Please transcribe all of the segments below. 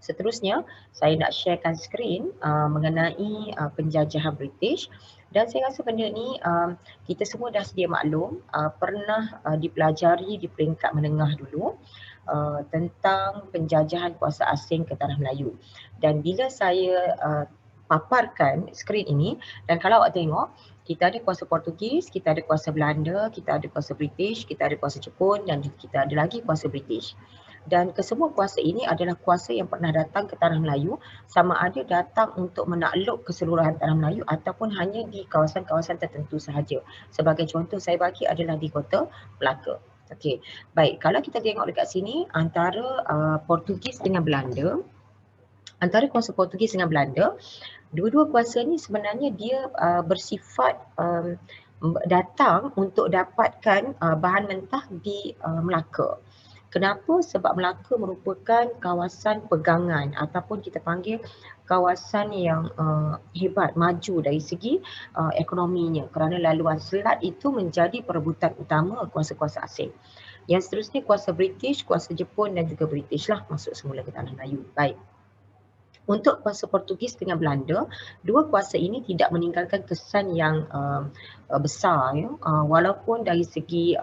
Seterusnya, saya nak sharekan skrin mengenai penjajahan British, dan saya rasa benda ni kita semua dah sedia maklum, pernah dipelajari di peringkat menengah dulu tentang penjajahan kuasa asing ke tanah Melayu. Dan bila saya paparkan skrin ini, dan kalau awak tengok, kita ada kuasa Portugis, kita ada kuasa Belanda, kita ada kuasa British, kita ada kuasa Jepun, dan kita ada lagi kuasa British. Dan kesemua kuasa ini adalah kuasa yang pernah datang ke tanah Melayu, sama ada datang untuk menakluk keseluruhan tanah Melayu ataupun hanya di kawasan-kawasan tertentu sahaja. Sebagai contoh saya bagi adalah di kota Melaka. Okey, baik, kalau kita tengok dekat sini antara Portugis dengan Belanda, antara kuasa Portugis dengan Belanda, dua-dua kuasa ni sebenarnya dia bersifat datang untuk dapatkan bahan mentah di Melaka. Kenapa? Sebab Melaka merupakan kawasan pegangan ataupun kita panggil kawasan yang hebat, maju dari segi ekonominya, kerana laluan selat itu menjadi perebutan utama kuasa-kuasa asing. Yang seterusnya kuasa British, kuasa Jepun dan juga British lah masuk semula ke tanah Melayu. Baik. Untuk kuasa Portugis dengan Belanda, dua kuasa ini tidak meninggalkan kesan yang besar, ya. Walaupun dari segi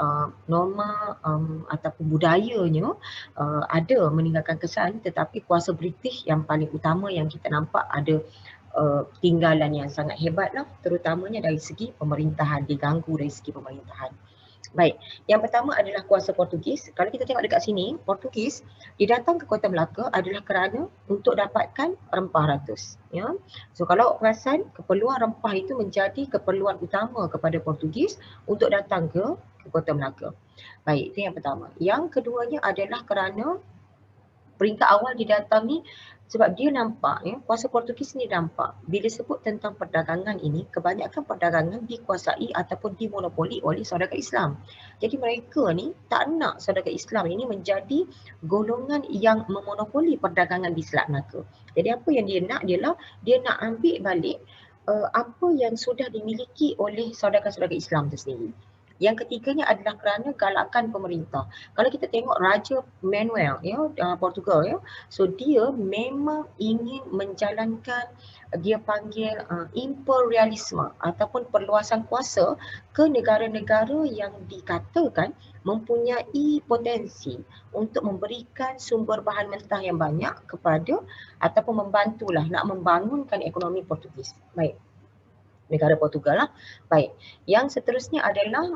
norma ataupun budayanya ada meninggalkan kesan, tetapi kuasa British yang paling utama yang kita nampak ada tinggalan yang sangat hebat lah, terutamanya dari segi pemerintahan, diganggu dari segi pemerintahan. Baik, yang pertama adalah kuasa Portugis. Kalau kita tengok dekat sini, Portugis dia datang ke Kota Melaka adalah kerana untuk dapatkan rempah ratus. Ya. So kalau awak perasan, keperluan rempah itu menjadi keperluan utama kepada Portugis untuk datang ke Kota Melaka. Baik, itu yang pertama. Yang keduanya adalah kerana peringkat awal didatangi sebab dia nampak, ya, kuasa Portugis ni nampak bila sebut tentang perdagangan ini, kebanyakan perdagangan dikuasai ataupun dimonopoli oleh saudagar Islam. Jadi mereka ni tak nak saudagar Islam ini menjadi golongan yang memonopoli perdagangan di Selat Melaka. Jadi apa yang dia nak ialah dia nak ambil balik apa yang sudah dimiliki oleh saudagar-saudagar Islam itu sendiri. Yang ketiganya adalah kerana galakan pemerintah. Kalau kita tengok Raja Manuel, ya, Portugal, ya, so dia memang ingin menjalankan, dia panggil imperialisme ataupun perluasan kuasa ke negara-negara yang dikatakan mempunyai potensi untuk memberikan sumber bahan mentah yang banyak kepada ataupun membantulah nak membangunkan ekonomi Portugis. Baik. Negara Portugal lah. Baik. Yang seterusnya adalah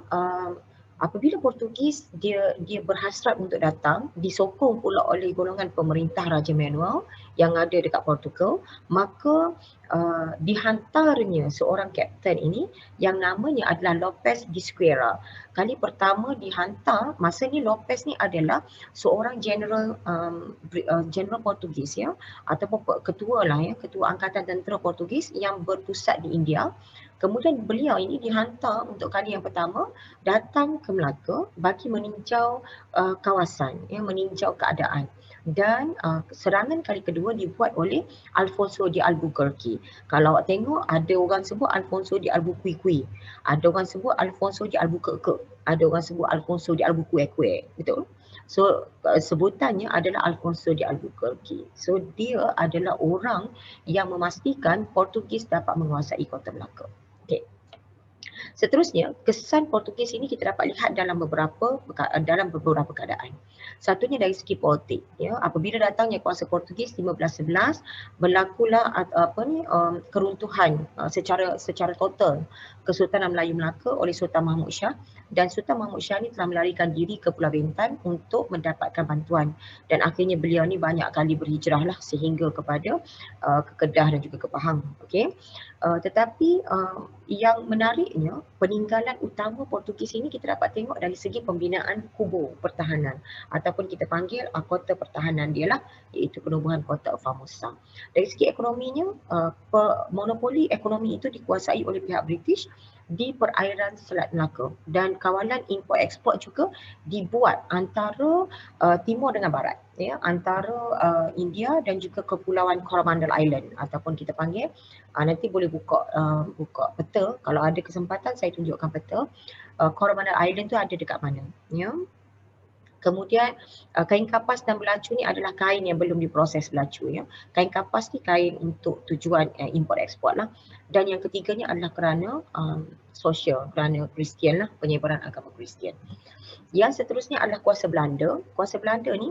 apabila Portugis dia berhasrat untuk datang, disokong pula oleh golongan pemerintah Raja Manuel yang ada dekat Portugal, maka dihantarnya seorang kapten ini yang namanya adalah Lopes de Squeira. Kali pertama dihantar, masa ni Lopes ni adalah seorang general general Portugis, ya, ataupun ketua lah, ya, ketua angkatan tentera Portugis yang berpusat di India. Kemudian beliau ini dihantar untuk kali yang pertama datang ke Melaka bagi meninjau kawasan, ya, meninjau keadaan. Dan serangan kali kedua dibuat oleh Alfonso de Albuquerque. Kalau awak tengok, ada orang sebut Alfonso de Albuquerque, ada orang sebut Alfonso de Albuquerque, ada orang sebut Alfonso de Albuquerque, betul? So sebutannya adalah Alfonso de Albuquerque. So dia adalah orang yang memastikan Portugis dapat menguasai Kota Melaka. Okey. Seterusnya, kesan Portugis ini kita dapat lihat dalam beberapa keadaan. Satunya dari segi politik, ya. Apabila datangnya kuasa Portugis 1511, berlakulah keruntuhan secara total Kesultanan Melayu Melaka oleh Sultan Mahmud Shah, dan Sultan Mahmud Shah ni telah melarikan diri ke Pulau Bintan untuk mendapatkan bantuan, dan akhirnya beliau ni banyak kali berhijrah lah sehingga kepada ke Kedah dan juga ke Pahang. Okey. Tetapi yang menariknya, peninggalan utama Portugis ini kita dapat tengok dari segi pembinaan kubu pertahanan ataupun kita panggil kota pertahanan dia lah, iaitu penubuhan kota Formosa. Dari segi ekonominya, monopoli ekonomi itu dikuasai oleh pihak British di perairan Selat Melaka, dan kawalan import ekspor juga dibuat antara timur dengan barat, ya, antara India dan juga Kepulauan Coromandel Island ataupun kita panggil nanti boleh buka peta, kalau ada kesempatan saya tunjukkan peta Coromandel Island tu ada dekat mana, ya. Kemudian kain kapas dan belacu ni adalah kain yang belum diproses belacu ya. Kain kapas ni kain untuk tujuan import ekspor lah. Dan yang ketiganya adalah kerana sosial, kerana Kristian lah, penyebaran agama Kristian. Yang seterusnya adalah kuasa Belanda. Kuasa Belanda ni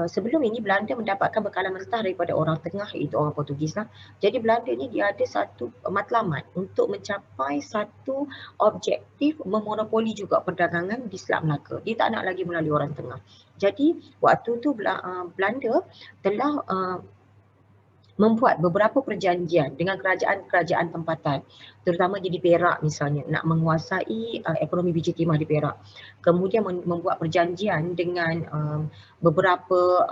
sebelum ini Belanda mendapatkan bekalan mentah daripada orang tengah iaitu orang Portugis lah. Jadi Belanda ni dia ada satu matlamat untuk mencapai satu objektif memonopoli juga perdagangan di Selat Melaka. Dia tak nak lagi melalui orang tengah. Jadi waktu tu Belanda telah membuat beberapa perjanjian dengan kerajaan-kerajaan tempatan, terutama di Perak misalnya, nak menguasai ekonomi biji timah di Perak. Kemudian membuat perjanjian dengan beberapa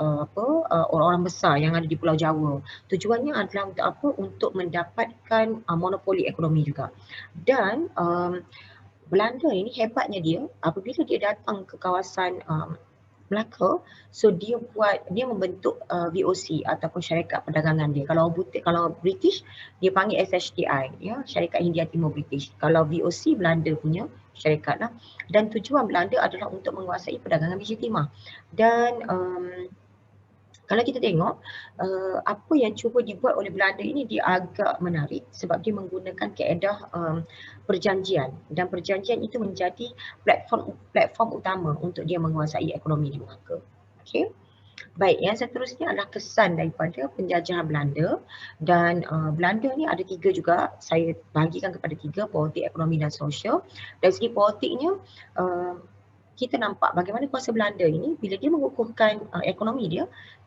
orang-orang besar yang ada di Pulau Jawa. Tujuannya adalah untuk apa? Untuk mendapatkan monopoli ekonomi juga. Dan Belanda ini hebatnya dia, apabila dia datang ke kawasan Melaka, so dia membentuk VOC ataupun syarikat perdagangan dia. Kalau British dia panggil SHTI ya, Syarikat Hindia Timur British. Kalau VOC Belanda punya syarikat lah. Dan tujuan Belanda adalah untuk menguasai perdagangan biji timah. Dan kalau kita tengok apa yang cuba dibuat oleh Belanda ini, dia agak menarik sebab dia menggunakan kaedah perjanjian, dan perjanjian itu menjadi platform utama untuk dia menguasai ekonomi di Melaka. Okey. Baik, yang seterusnya adalah kesan daripada penjajahan Belanda. Dan Belanda ni ada tiga juga, saya bahagikan kepada tiga: politik, ekonomi dan sosial. Dari segi politiknya, kita nampak bagaimana kuasa Belanda ini bila dia mengukuhkan ekonomi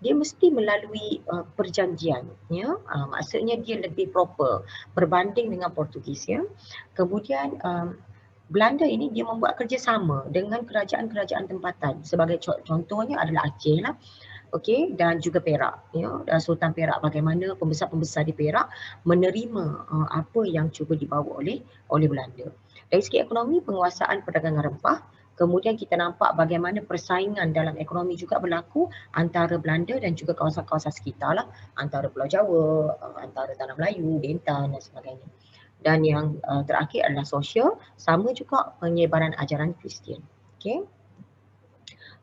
dia mesti melalui perjanjian ya. Maksudnya dia lebih proper berbanding dengan Portugis ya. Kemudian Belanda ini dia membuat kerjasama dengan kerajaan-kerajaan tempatan. Sebagai contohnya adalah Aceh lah. Okey, dan juga Perak ya. Dan Sultan Perak, bagaimana pembesar-pembesar di Perak menerima apa yang cuba dibawa oleh Belanda. Dari segi ekonomi, penguasaan perdagangan rempah. Kemudian kita nampak bagaimana persaingan dalam ekonomi juga berlaku antara Belanda dan juga kawasan-kawasan sekitar lah, antara Pulau Jawa, antara Tanah Melayu, Bintan dan sebagainya. Dan yang terakhir adalah sosial, sama juga penyebaran ajaran Kristian. Okay.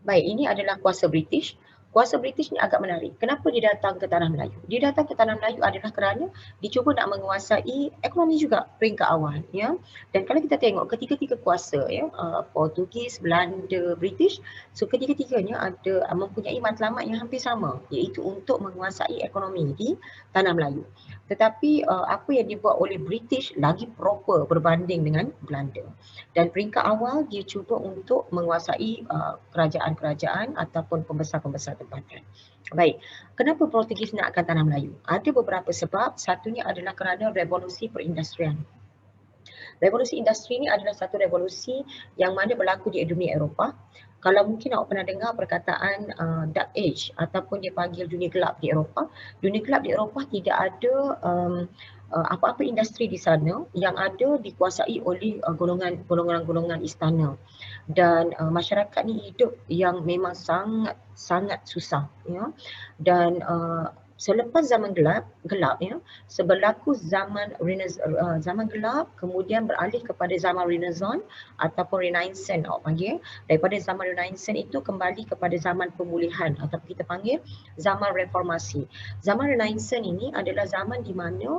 Baik, ini adalah kuasa British. Kuasa British ni agak menarik. Kenapa dia datang ke Tanah Melayu? Dia datang ke Tanah Melayu adalah kerana dia cuba nak menguasai ekonomi juga peringkat awal ya. Dan kalau kita tengok ketiga-tiga kuasa ya, Portugis, Belanda, British, so ketiga-tiganya ada mempunyai matlamat yang hampir sama, iaitu untuk menguasai ekonomi di Tanah Melayu. Tetapi apa yang dibuat oleh British lagi proper berbanding dengan Belanda. Dan peringkat awal dia cuba untuk menguasai kerajaan-kerajaan ataupun pembesar-pembesar tempatan. Baik, kenapa Portugis nakkan Tanah Melayu? Ada beberapa sebab. Satunya adalah kerana revolusi perindustrian. Revolusi industri ini adalah satu revolusi yang mana berlaku di dunia Eropah. Kalau mungkin awak pernah dengar perkataan Dark Age ataupun dia panggil dunia gelap di Eropah. Dunia gelap di Eropah tidak ada apa-apa industri di sana, yang ada dikuasai oleh golongan-golongan istana. Dan masyarakat ni hidup yang memang sangat susah ya. Dan selepas zaman gelap ya, berlaku zaman gelap, kemudian beralih kepada zaman Renaissance ataupun Renaissance awak panggil. Daripada zaman Renaissance itu kembali kepada zaman pemulihan atau kita panggil zaman reformasi. Zaman Renaissance ini adalah zaman di mana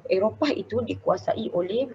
Eropah itu dikuasai oleh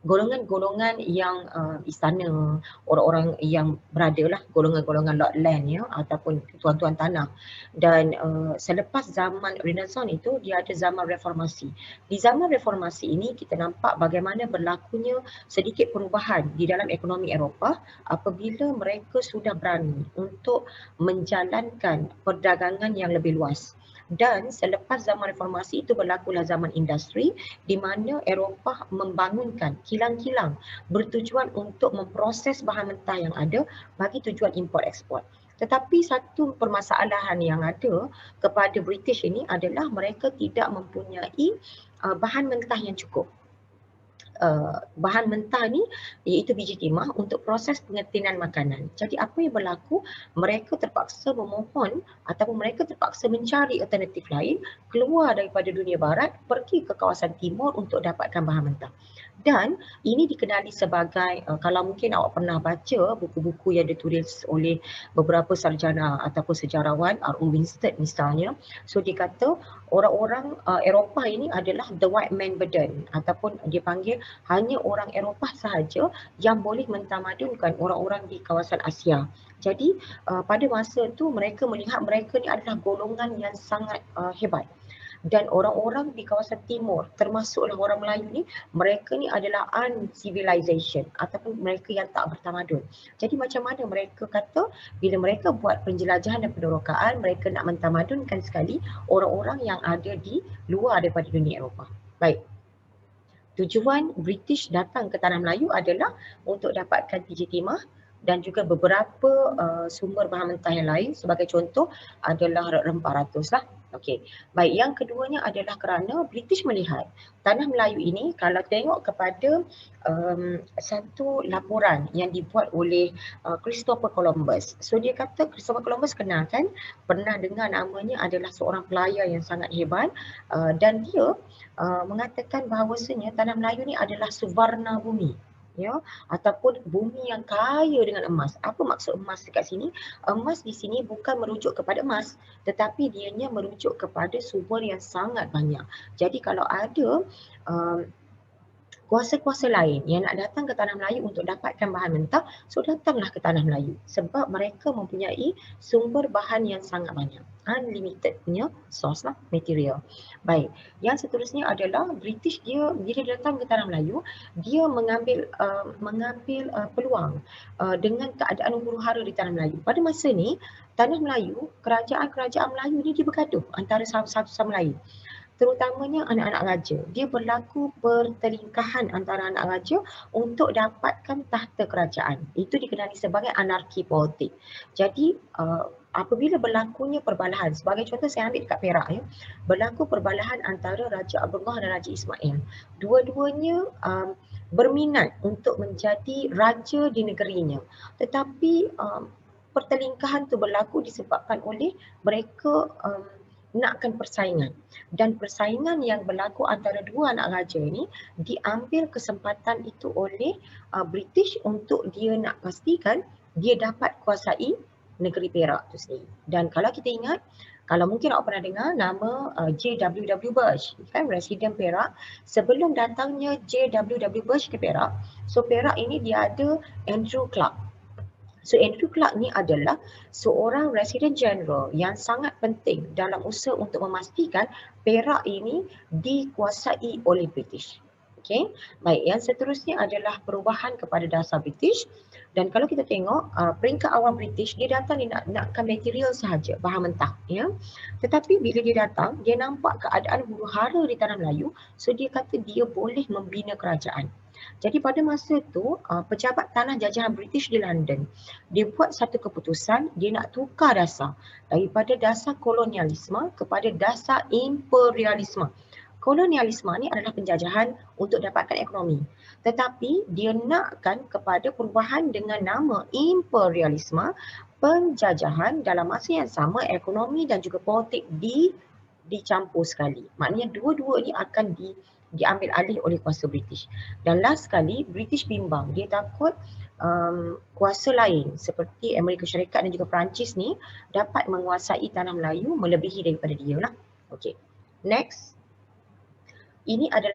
golongan-golongan yang istana, orang-orang yang berada lah, golongan-golongan Lord Land ya, ataupun tuan-tuan tanah. Dan selepas zaman Renaissance itu dia ada zaman reformasi. Di zaman reformasi ini kita nampak bagaimana berlakunya sedikit perubahan di dalam ekonomi Eropah apabila mereka sudah berani untuk menjalankan perdagangan yang lebih luas. Dan selepas zaman reformasi itu berlakulah zaman industri, di mana Eropah membangunkan kilang-kilang bertujuan untuk memproses bahan mentah yang ada bagi tujuan import ekspor. Tetapi satu permasalahan yang ada kepada British ini adalah mereka tidak mempunyai bahan mentah yang cukup. Bahan mentah ni iaitu biji timah untuk proses pengetinan makanan. Jadi apa yang berlaku, mereka terpaksa memohon ataupun mereka terpaksa mencari alternatif lain, keluar daripada dunia barat, pergi ke kawasan timur untuk dapatkan bahan mentah. Dan ini dikenali sebagai, kalau mungkin awak pernah baca buku-buku yang ditulis oleh beberapa sarjana ataupun sejarawan, R.O. Winstead misalnya, so dia kata orang-orang Eropah ini adalah the white man burden, ataupun dia panggil hanya orang Eropah sahaja yang boleh mentamadunkan orang-orang di kawasan Asia. Jadi pada masa tu mereka melihat mereka ni adalah golongan yang sangat hebat. Dan orang-orang di kawasan timur, termasuklah orang Melayu ni, mereka ni adalah uncivilization ataupun mereka yang tak bertamadun. Jadi macam mana mereka kata bila mereka buat penjelajahan dan penderokaan, mereka nak mentamadunkan sekali orang-orang yang ada di luar daripada dunia Eropah. Baik. Tujuan British datang ke Tanah Melayu adalah untuk dapatkan biji timah dan juga beberapa sumber bahan mentah yang lain. Sebagai contoh adalah rempah ratus lah. Okey. Baik, yang keduanya adalah kerana British melihat Tanah Melayu ini, kalau tengok kepada satu laporan yang dibuat oleh Christopher Columbus. So dia kata Christopher Columbus kenal kan, pernah dengar namanya, adalah seorang pelayar yang sangat hebat dan dia mengatakan bahawasanya Tanah Melayu ni adalah Suvarna Bumi, ya, ataupun bumi yang kaya dengan emas. Apa maksud emas dekat sini? Emas di sini bukan merujuk kepada emas, tetapi dianya merujuk kepada sumber yang sangat banyak. Jadi kalau ada kuasa-kuasa lain yang nak datang ke Tanah Melayu untuk dapatkan bahan mentah, so datanglah ke Tanah Melayu sebab mereka mempunyai sumber bahan yang sangat banyak. Unlimited punya source lah, material. Baik, yang seterusnya adalah British, dia bila datang ke Tanah Melayu, dia mengambil peluang dengan keadaan huru-hara di Tanah Melayu. Pada masa ni, Tanah Melayu, kerajaan-kerajaan Melayu ni dia bergaduh antara satu sama lain. Terutamanya anak-anak raja. Dia berlaku pertelingkahan antara anak raja untuk dapatkan tahta kerajaan. Itu dikenali sebagai anarki politik. Jadi apabila berlakunya perbalahan, sebagai contoh saya ambil dekat Perak ya, berlaku perbalahan antara Raja Abdullah dan Raja Ismail. Dua-duanya berminat untuk menjadi raja di negerinya. Tetapi pertelingkahan itu berlaku disebabkan oleh mereka nakkan persaingan, dan persaingan yang berlaku antara dua anak raja ini diambil kesempatan itu oleh British untuk dia nak pastikan dia dapat kuasai negeri Perak itu sendiri. Dan kalau kita ingat, kalau mungkin awak pernah dengar nama J.W.W. Bush, kan, Residen Perak. Sebelum datangnya J.W.W. Bush ke Perak, so Perak ini dia ada Andrew Clark. So Andrew Clark ni adalah seorang Resident General yang sangat penting dalam usaha untuk memastikan Perak ini dikuasai oleh British. Okay. Baik, yang seterusnya adalah perubahan kepada dasar British. Dan kalau kita tengok peringkat awal British, dia datang dia nakkan material sahaja, bahan mentah. Ya. Tetapi bila dia datang, dia nampak keadaan huru-hara di Tanah Melayu, so dia kata dia boleh membina kerajaan. Jadi pada masa itu, pejabat tanah jajahan British di London, dia buat satu keputusan, dia nak tukar dasar daripada dasar kolonialisme kepada dasar imperialisme. Kolonialisme ni adalah penjajahan untuk dapatkan ekonomi. Tetapi dia nakkan kepada perubahan dengan nama imperialisme, penjajahan dalam masa yang sama ekonomi dan juga politik dicampur sekali. Maknanya dua-dua ni akan diambil alih oleh kuasa British. Dan last sekali, British bimbang. Dia takut kuasa lain seperti Amerika Syarikat dan juga Perancis ni dapat menguasai Tanah Melayu melebihi daripada dia lah. Okay. Next. Ini adalah